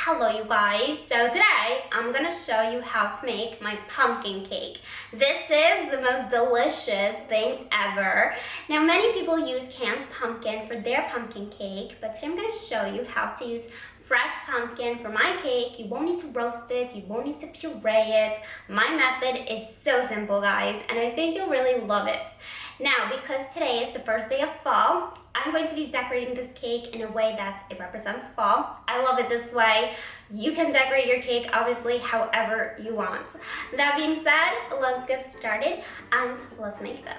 Hello you guys, so today I'm gonna show you how to make my pumpkin cake. This is the most delicious thing ever. Now many people use canned pumpkin for their pumpkin cake, but today I'm gonna show you how to use fresh pumpkin for my cake. You won't need to roast it, you won't need to puree it. My method is so simple guys, and I think you'll really love it. Now, because today is the first day of fall, I'm going to be decorating this cake in a way that it represents fall. I love it this way. You can decorate your cake obviously however you want. That being said, let's get started and let's make this.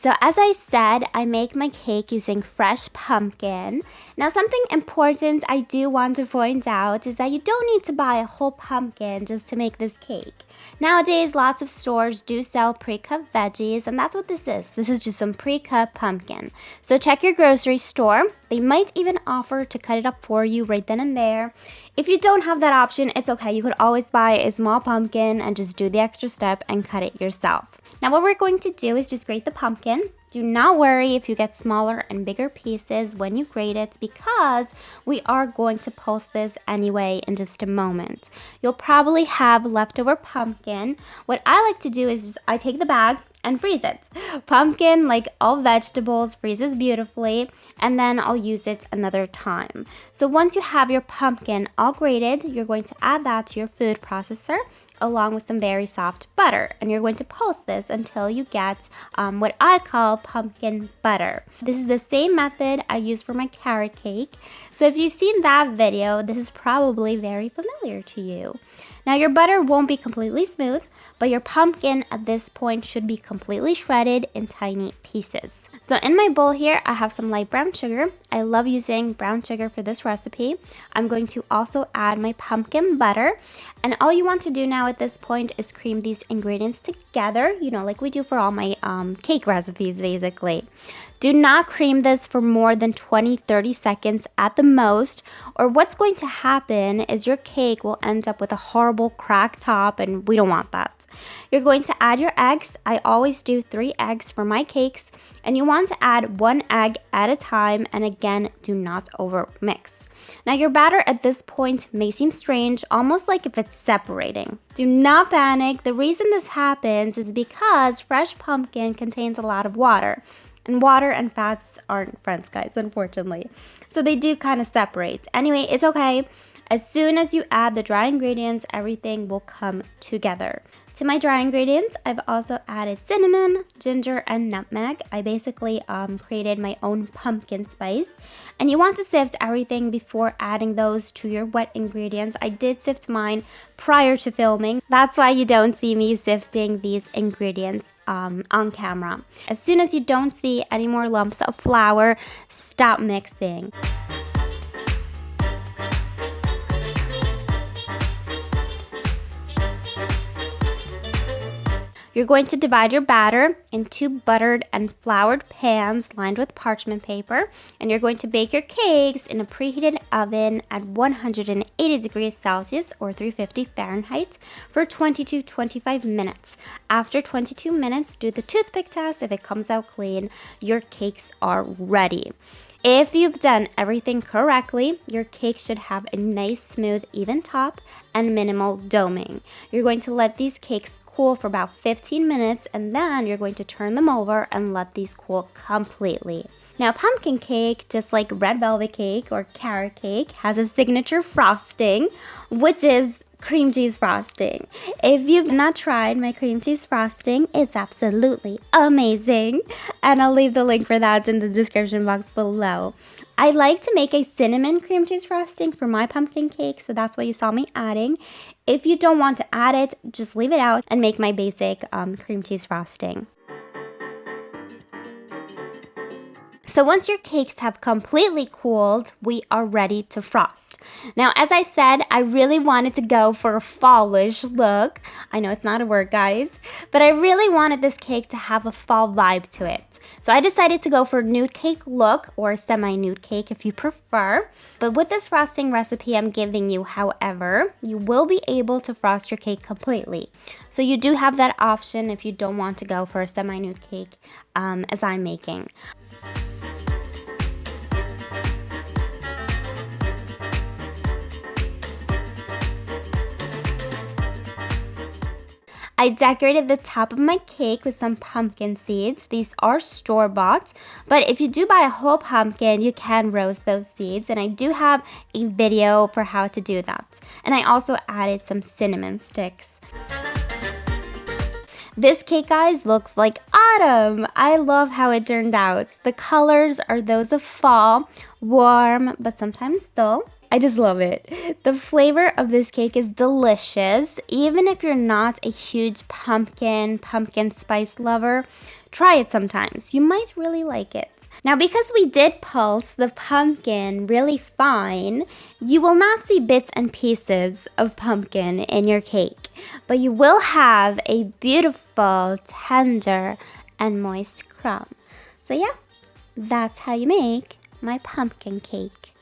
So as I said, I make my cake using fresh pumpkin. Now something important I do want to point out is that you don't need to buy a whole pumpkin just to make this cake. Nowadays, lots of stores do sell pre-cut veggies, and that's what this is. This is just some pre-cut pumpkin. So check your grocery store. They might even offer to cut it up for you right then and there. If you don't have that option, it's okay. You could always buy a small pumpkin and just do the extra step and cut it yourself. Now what we're going to do is just grate the pumpkin. Do not worry if you get smaller and bigger pieces when you grate it, because we are going to post this anyway in just a moment. You'll probably have leftover pumpkin. What I like to do is I take the bag and freeze it. Pumpkin, like all vegetables, freezes beautifully, and then I'll use it another time. So once you have your pumpkin all grated, you're going to add that to your food processor along with some very soft butter, and you're going to post this until you get what I call pumpkin butter. This is the same method I use for my carrot cake, so if you've seen that video, this is probably very familiar to you. Now your butter won't be completely smooth, but your pumpkin at this point should be completely shredded in tiny pieces. So in my bowl here, I have some light brown sugar. I love using brown sugar for this recipe. I'm going to also add my pumpkin butter. And all you want to do now at this point is cream these ingredients together, like we do for all my cake recipes, basically. Do not cream this for more than 20-30 seconds at the most, or what's going to happen is your cake will end up with a horrible cracked top, and we don't want that. You're going to add your eggs. I always do 3 eggs for my cakes, and you want to add 1 egg at a time, and again, do not over mix. Now your batter at this point may seem strange, almost like if it's separating. Do not panic. The reason this happens is because fresh pumpkin contains a lot of water. And water and fats aren't friends, guys, unfortunately. So they do kind of separate. Anyway, it's okay. As soon as you add the dry ingredients, everything will come together. To my dry ingredients, I've also added cinnamon, ginger, and nutmeg. I basically created my own pumpkin spice. And you want to sift everything before adding those to your wet ingredients. I did sift mine prior to filming. That's why you don't see me sifting these ingredients on camera. As soon as you don't see any more lumps of flour, stop mixing. You're going to divide your batter in 2 buttered and floured pans lined with parchment paper, and you're going to bake your cakes in a preheated oven at 180 degrees Celsius or 350 Fahrenheit for 20 to 25 minutes. After 22 minutes, do the toothpick test. If it comes out clean, your cakes are ready. If you've done everything correctly, your cake should have a nice, smooth, even top and minimal doming. You're going to let these cakes cool for about 15 minutes, and then you're going to turn them over and let these cool completely. Now, pumpkin cake, just like red velvet cake or carrot cake, has a signature frosting, which is cream cheese frosting. If you've not tried my cream cheese frosting, it's absolutely amazing, and I'll leave the link for that in the description box below. I like to make a cinnamon cream cheese frosting for my pumpkin cake, so that's what you saw me adding. If you don't want to add it, just leave it out and make my basic cream cheese frosting. So once your cakes have completely cooled, we are ready to frost. Now, as I said, I really wanted to go for a fallish look. I know it's not a word, guys, but I really wanted this cake to have a fall vibe to it. So I decided to go for a nude cake look, or semi-nude cake if you prefer. But with this frosting recipe I'm giving you, however, you will be able to frost your cake completely. So you do have that option if you don't want to go for a semi-nude cake as I'm making. I decorated the top of my cake with some pumpkin seeds. These are store-bought, but if you do buy a whole pumpkin, you can roast those seeds, and I do have a video for how to do that. And I also added some cinnamon sticks. This cake, guys, looks like autumn. I love how it turned out. The colors are those of fall, warm, but sometimes dull. I just love it. The flavor of this cake is delicious. Even if you're not a huge pumpkin spice lover, try it sometimes. You might really like it. Now, because we did pulse the pumpkin really fine, you will not see bits and pieces of pumpkin in your cake, but you will have a beautiful, tender, and moist crumb. So yeah, that's how you make my pumpkin cake.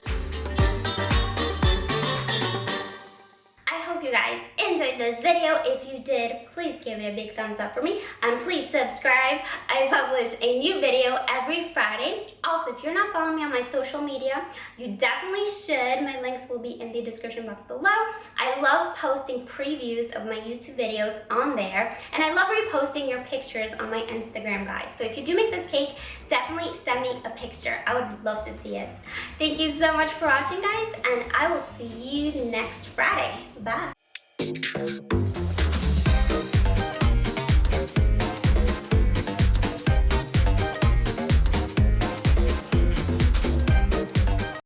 You guys enjoyed this video. If you did, please give it a big thumbs up for me, and please subscribe. I publish a new video every Friday. Also, if you're not following me on my social media, you definitely should. My links will be in the description box below. I love posting previews of my YouTube videos on there, and I love reposting your pictures on my Instagram, guys. So if you do make this cake, definitely send me a picture. I would love to see it. Thank you so much for watching, guys, and I will see you next Friday. Bye.